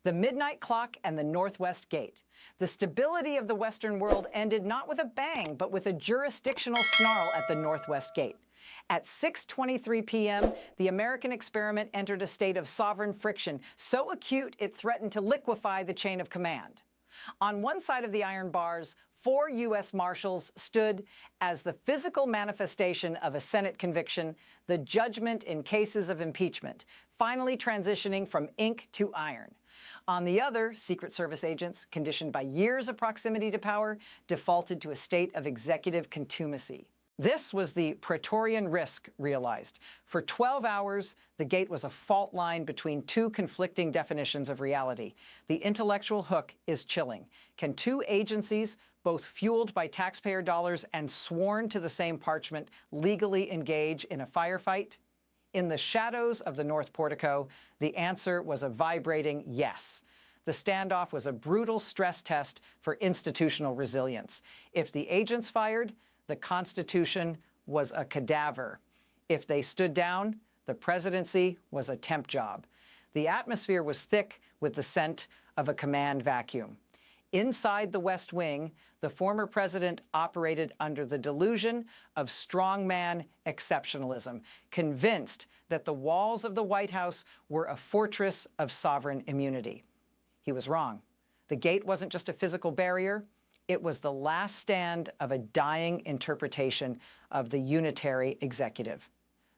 The midnight clock and the Northwest Gate. The stability of the Western world ended not with a bang, but with a jurisdictional snarl at the Northwest Gate. At 6:23 p.m., the American experiment entered a state of sovereign friction, so acute it threatened to liquefy the chain of command. On one side of the iron bars, 4 U.S. Marshals stood as the physical manifestation of a Senate conviction, the judgment in cases of impeachment, finally transitioning from ink to iron. On the other, Secret Service agents, conditioned by years of proximity to power, defaulted to a state of executive contumacy. This was the Praetorian risk realized. For 12 hours, the gate was a fault line between two conflicting definitions of reality. The intellectual hook is chilling. Can two agencies, both fueled by taxpayer dollars and sworn to the same parchment, legally engage in a firefight? In the shadows of the North Portico, the answer was a vibrating yes. The standoff was a brutal stress test for institutional resilience. If the agents fired, the Constitution was a cadaver. If they stood down, the presidency was a temp job. The atmosphere was thick with the scent of a command vacuum. Inside the West Wing, the former president operated under the delusion of strongman exceptionalism, convinced that the walls of the White House were a fortress of sovereign immunity. He was wrong. The gate wasn't just a physical barrier. It was the last stand of a dying interpretation of the unitary executive.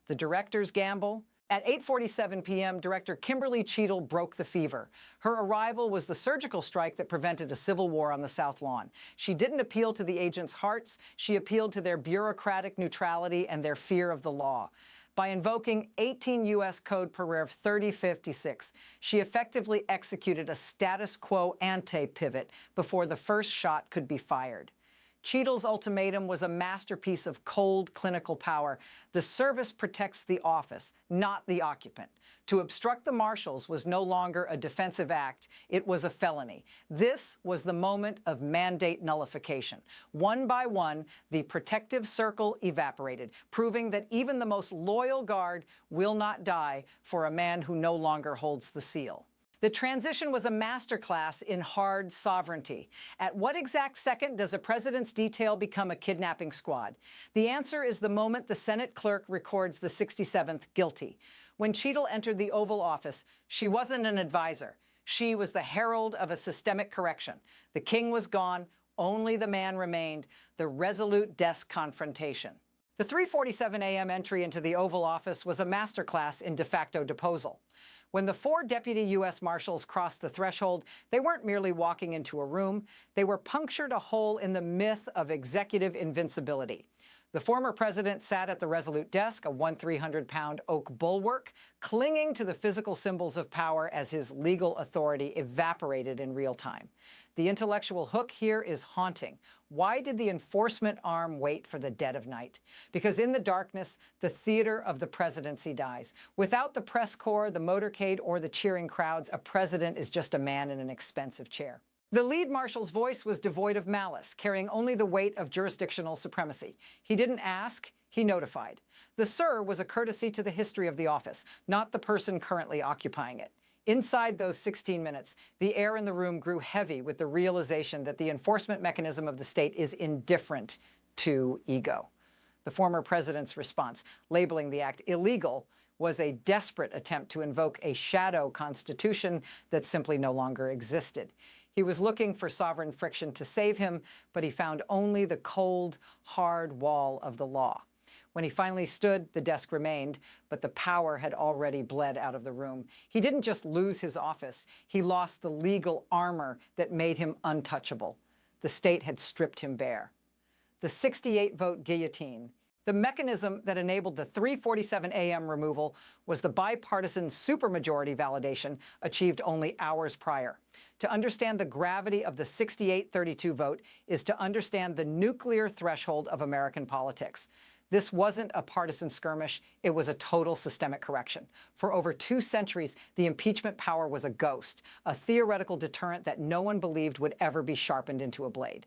The director's gamble? At 8:47 p.m., Director Kimberly Cheadle broke the fever. Her arrival was the surgical strike that prevented a civil war on the South Lawn. She didn't appeal to the agents' hearts. She appealed to their bureaucratic neutrality and their fear of the law. By invoking 18 U.S. Code Paragraph 3056, she effectively executed a status quo ante-pivot before the first shot could be fired. Cheadle's ultimatum was a masterpiece of cold, clinical power. The service protects the office, not the occupant. To obstruct the Marshals was no longer a defensive act. It was a felony. This was the moment of mandate nullification. One by one, the protective circle evaporated, proving that even the most loyal guard will not die for a man who no longer holds the seal. The transition was a masterclass in hard sovereignty. At what exact second does a president's detail become a kidnapping squad? The answer is the moment the Senate clerk records the 67th guilty. When Cheadle entered the Oval Office, she wasn't an advisor. She was the herald of a systemic correction. The king was gone. Only the man remained, the resolute desk confrontation. The 3:47 a.m. entry into the Oval Office was a masterclass in de facto deposal. When the 4 deputy U.S. Marshals crossed the threshold, they weren't merely walking into a room. They were punctured a hole in the myth of executive invincibility. The former president sat at the resolute desk, a 1,300-pound oak bulwark, clinging to the physical symbols of power as his legal authority evaporated in real time. The intellectual hook here is haunting. Why did the enforcement arm wait for the dead of night? Because in the darkness, the theater of the presidency dies. Without the press corps, the motorcade, or the cheering crowds, a president is just a man in an expensive chair. The lead marshal's voice was devoid of malice, carrying only the weight of jurisdictional supremacy. He didn't ask, he notified. The "sir" was a courtesy to the history of the office, not the person currently occupying it. Inside those 16 minutes, the air in the room grew heavy with the realization that the enforcement mechanism of the state is indifferent to ego. The former president's response, labeling the act illegal, was a desperate attempt to invoke a shadow constitution that simply no longer existed. He was looking for sovereign friction to save him, but he found only the cold, hard wall of the law. When he finally stood, the desk remained, but the power had already bled out of the room. He didn't just lose his office, he lost the legal armor that made him untouchable. The state had stripped him bare. The 68-vote guillotine, the mechanism that enabled the 3:47 a.m. removal, was the bipartisan supermajority validation achieved only hours prior. To understand the gravity of the 68-32 vote is to understand the nuclear threshold of American politics. This wasn't a partisan skirmish. It was a total systemic correction. For over 2 centuries, the impeachment power was a ghost, a theoretical deterrent that no one believed would ever be sharpened into a blade.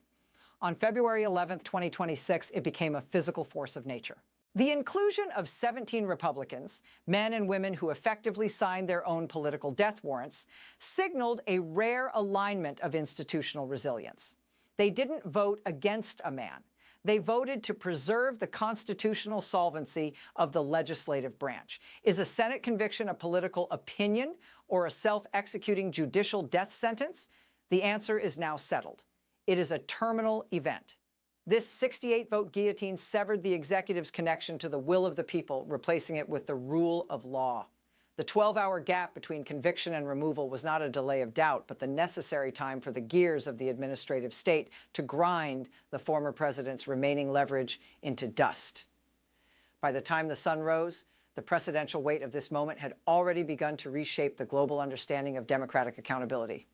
On February 11, 2026, it became a physical force of nature. The inclusion of 17 Republicans, men and women who effectively signed their own political death warrants, signaled a rare alignment of institutional resilience. They didn't vote against a man. They voted to preserve the constitutional solvency of the legislative branch. Is a Senate conviction a political opinion or a self-executing judicial death sentence? The answer is now settled. It is a terminal event. This 68-vote guillotine severed the executive's connection to the will of the people, replacing it with the rule of law. The 12-hour gap between conviction and removal was not a delay of doubt, but the necessary time for the gears of the administrative state to grind the former president's remaining leverage into dust. By the time the sun rose, the precedential weight of this moment had already begun to reshape the global understanding of democratic accountability.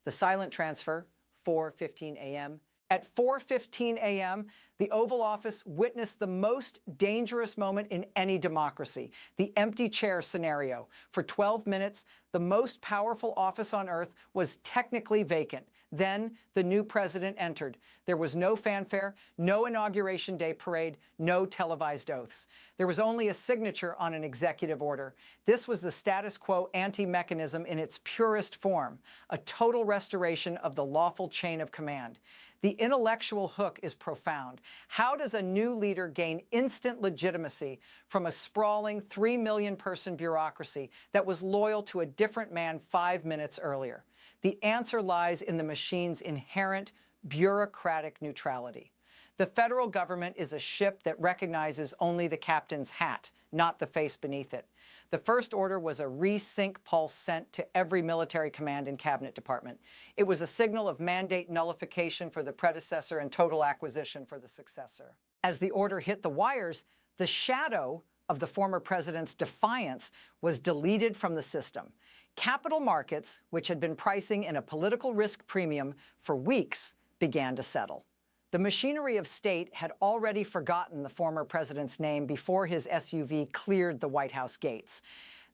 The silent transfer, 4:15 a.m., At 4:15 a.m., the Oval Office witnessed the most dangerous moment in any democracy, the empty chair scenario. For 12 minutes, the most powerful office on earth was technically vacant. Then the new president entered. There was no fanfare, no Inauguration Day parade, no televised oaths. There was only a signature on an executive order. This was the status quo ante-mechanism in its purest form, a total restoration of the lawful chain of command. The intellectual hook is profound. How does a new leader gain instant legitimacy from a sprawling 3 million-person bureaucracy that was loyal to a different man 5 minutes earlier? The answer lies in the machine's inherent bureaucratic neutrality. The federal government is a ship that recognizes only the captain's hat, not the face beneath it. The first order was a resync pulse sent to every military command and cabinet department. It was a signal of mandate nullification for the predecessor and total acquisition for the successor. As the order hit the wires, the shadow of the former president's defiance was deleted from the system. Capital markets, which had been pricing in a political risk premium for weeks, began to settle. The machinery of state had already forgotten the former president's name before his SUV cleared the White House gates.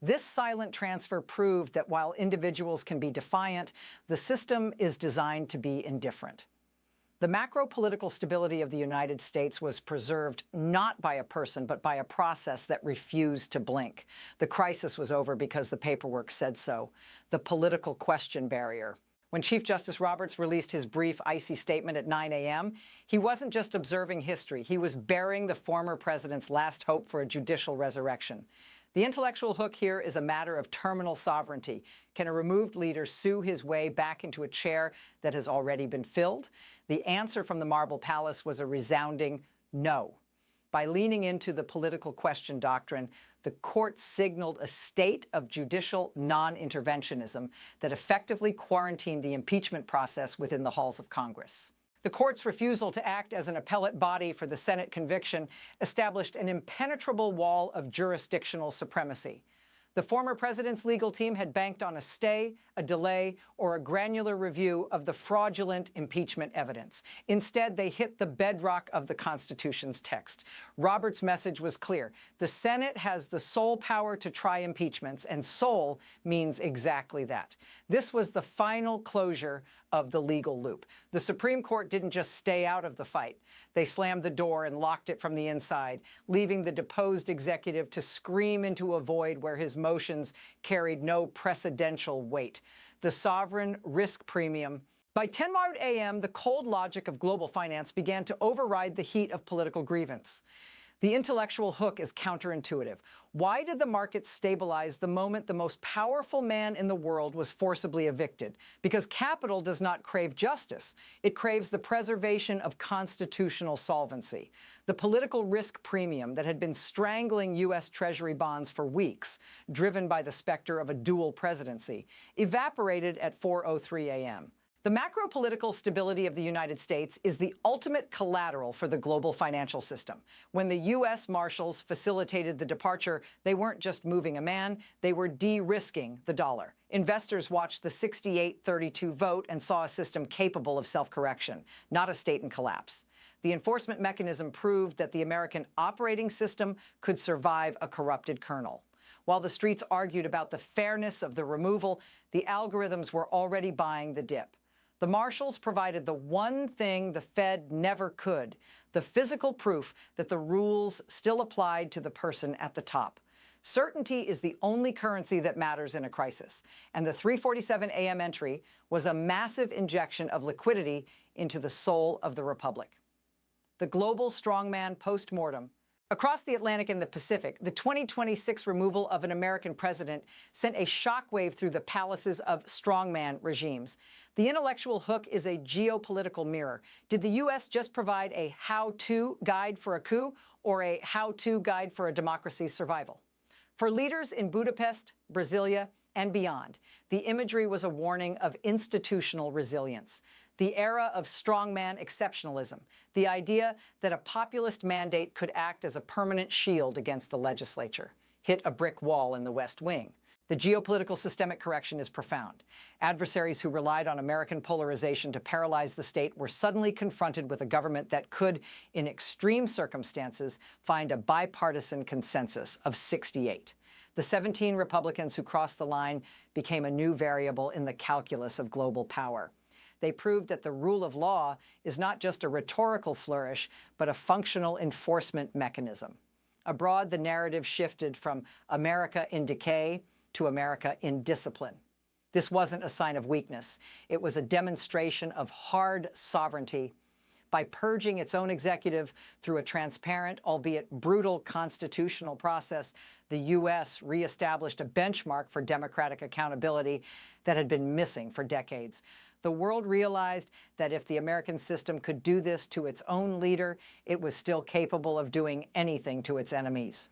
This silent transfer proved that while individuals can be defiant, the system is designed to be indifferent. The macro-political stability of the United States was preserved not by a person, but by a process that refused to blink. The crisis was over because the paperwork said so. The political question barrier. When Chief Justice Roberts released his brief, icy statement at 9 a.m., he wasn't just observing history. He was bearing the former president's last hope for a judicial resurrection. The intellectual hook here is a matter of terminal sovereignty. Can a removed leader sue his way back into a chair that has already been filled? The answer from the Marble Palace was a resounding no. By leaning into the political question doctrine, the court signaled a state of judicial non-interventionism that effectively quarantined the impeachment process within the halls of Congress. The court's refusal to act as an appellate body for the Senate conviction established an impenetrable wall of jurisdictional supremacy. The former president's legal team had banked on a stay, a delay, or a granular review of the fraudulent impeachment evidence. Instead, they hit the bedrock of the Constitution's text. Roberts' message was clear. The Senate has the sole power to try impeachments, and sole means exactly that. This was the final closure of the legal loop. The Supreme Court didn't just stay out of the fight. They slammed the door and locked it from the inside, leaving the deposed executive to scream into a void where his motions carried no precedential weight. The sovereign risk premium. By 10 a.m., the cold logic of global finance began to override the heat of political grievance. The intellectual hook is counterintuitive. Why did the markets stabilize the moment the most powerful man in the world was forcibly evicted? Because capital does not crave justice. It craves the preservation of constitutional solvency. The political risk premium that had been strangling U.S. Treasury bonds for weeks, driven by the specter of a dual presidency, evaporated at 4:03 a.m. The macro-political stability of the United States is the ultimate collateral for the global financial system. When the U.S. Marshals facilitated the departure, they weren't just moving a man, they were de-risking the dollar. Investors watched the 68-32 vote and saw a system capable of self-correction, not a state in collapse. The enforcement mechanism proved that the American operating system could survive a corrupted kernel. While the streets argued about the fairness of the removal, the algorithms were already buying the dip. The Marshals provided the one thing the Fed never could, the physical proof that the rules still applied to the person at the top. Certainty is the only currency that matters in a crisis, and the 3:47 a.m. entry was a massive injection of liquidity into the soul of the Republic. The global strongman postmortem. Across the Atlantic and the Pacific, the 2026 removal of an American president sent a shockwave through the palaces of strongman regimes. The intellectual hook is a geopolitical mirror. Did the U.S. just provide a how-to guide for a coup or a how-to guide for a democracy's survival? For leaders in Budapest, Brasilia, and beyond, the imagery was a warning of institutional resilience. The era of strongman exceptionalism, the idea that a populist mandate could act as a permanent shield against the legislature, hit a brick wall in the West Wing. The geopolitical systemic correction is profound. Adversaries who relied on American polarization to paralyze the state were suddenly confronted with a government that could, in extreme circumstances, find a bipartisan consensus of 68. The 17 Republicans who crossed the line became a new variable in the calculus of global power. They proved that the rule of law is not just a rhetorical flourish, but a functional enforcement mechanism. Abroad, the narrative shifted from America in decay to America in discipline. This wasn't a sign of weakness. It was a demonstration of hard sovereignty. By purging its own executive through a transparent, albeit brutal, constitutional process, the U.S. reestablished a benchmark for democratic accountability that had been missing for decades. The world realized that if the American system could do this to its own leader, it was still capable of doing anything to its enemies.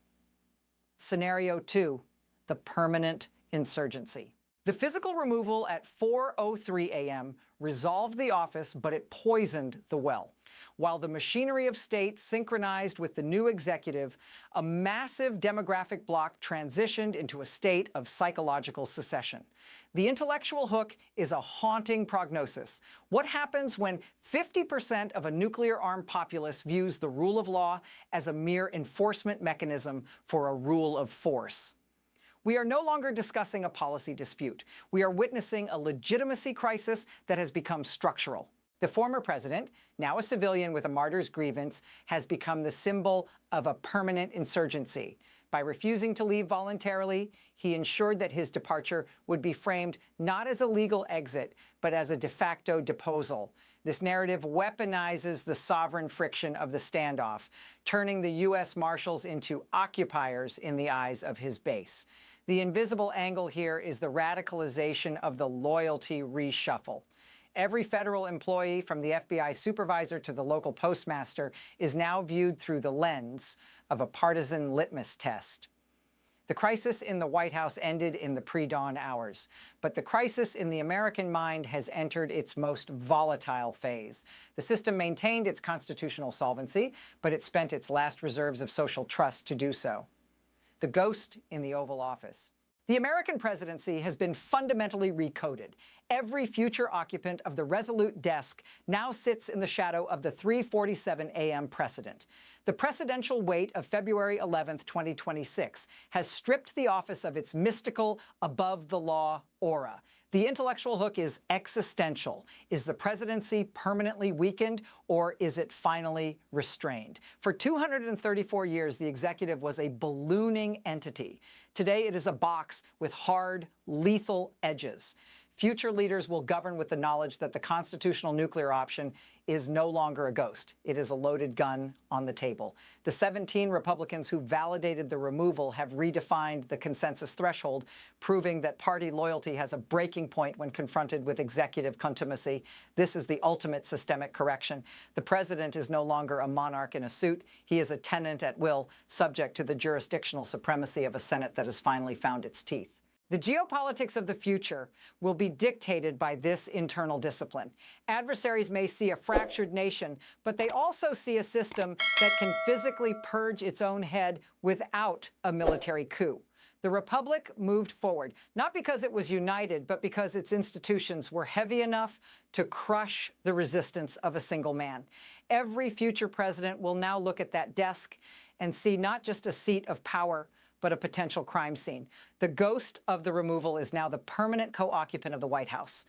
Scenario 2, the permanent insurgency. The physical removal at 4:03 a.m. resolved the office, but it poisoned the well. While the machinery of state synchronized with the new executive, a massive demographic bloc transitioned into a state of psychological secession. The intellectual hook is a haunting prognosis. What happens when 50% of a nuclear-armed populace views the rule of law as a mere enforcement mechanism for a rule of force? We are no longer discussing a policy dispute. We are witnessing a legitimacy crisis that has become structural. The former president, now a civilian with a martyr's grievance, has become the symbol of a permanent insurgency. By refusing to leave voluntarily, he ensured that his departure would be framed not as a legal exit, but as a de facto deposal. This narrative weaponizes the sovereign friction of the standoff, turning the U.S. Marshals into occupiers in the eyes of his base. The invisible angle here is the radicalization of the loyalty reshuffle. Every federal employee, from the FBI supervisor to the local postmaster, is now viewed through the lens of a partisan litmus test. The crisis in the White House ended in the pre-dawn hours, but the crisis in the American mind has entered its most volatile phase. The system maintained its constitutional solvency, but it spent its last reserves of social trust to do so. The ghost in the Oval Office. The American presidency has been fundamentally recoded. Every future occupant of the resolute desk now sits in the shadow of the 3:47 a.m. precedent. The presidential weight of February 11th, 2026 has stripped the office of its mystical, above-the-law aura. The intellectual hook is existential. Is the presidency permanently weakened, or is it finally restrained? For 234 years, the executive was a ballooning entity. Today, it is a box with hard, lethal edges. Future leaders will govern with the knowledge that the constitutional nuclear option is no longer a ghost. It is a loaded gun on the table. The 17 Republicans who validated the removal have redefined the consensus threshold, proving that party loyalty has a breaking point when confronted with executive contumacy. This is the ultimate systemic correction. The president is no longer a monarch in a suit. He is a tenant at will, subject to the jurisdictional supremacy of a Senate that has finally found its teeth. The geopolitics of the future will be dictated by this internal discipline. Adversaries may see a fractured nation, but they also see a system that can physically purge its own head without a military coup. The Republic moved forward, not because it was united, but because its institutions were heavy enough to crush the resistance of a single man. Every future president will now look at that desk and see not just a seat of power, but a potential crime scene. The ghost of the removal is now the permanent co-occupant of the White House.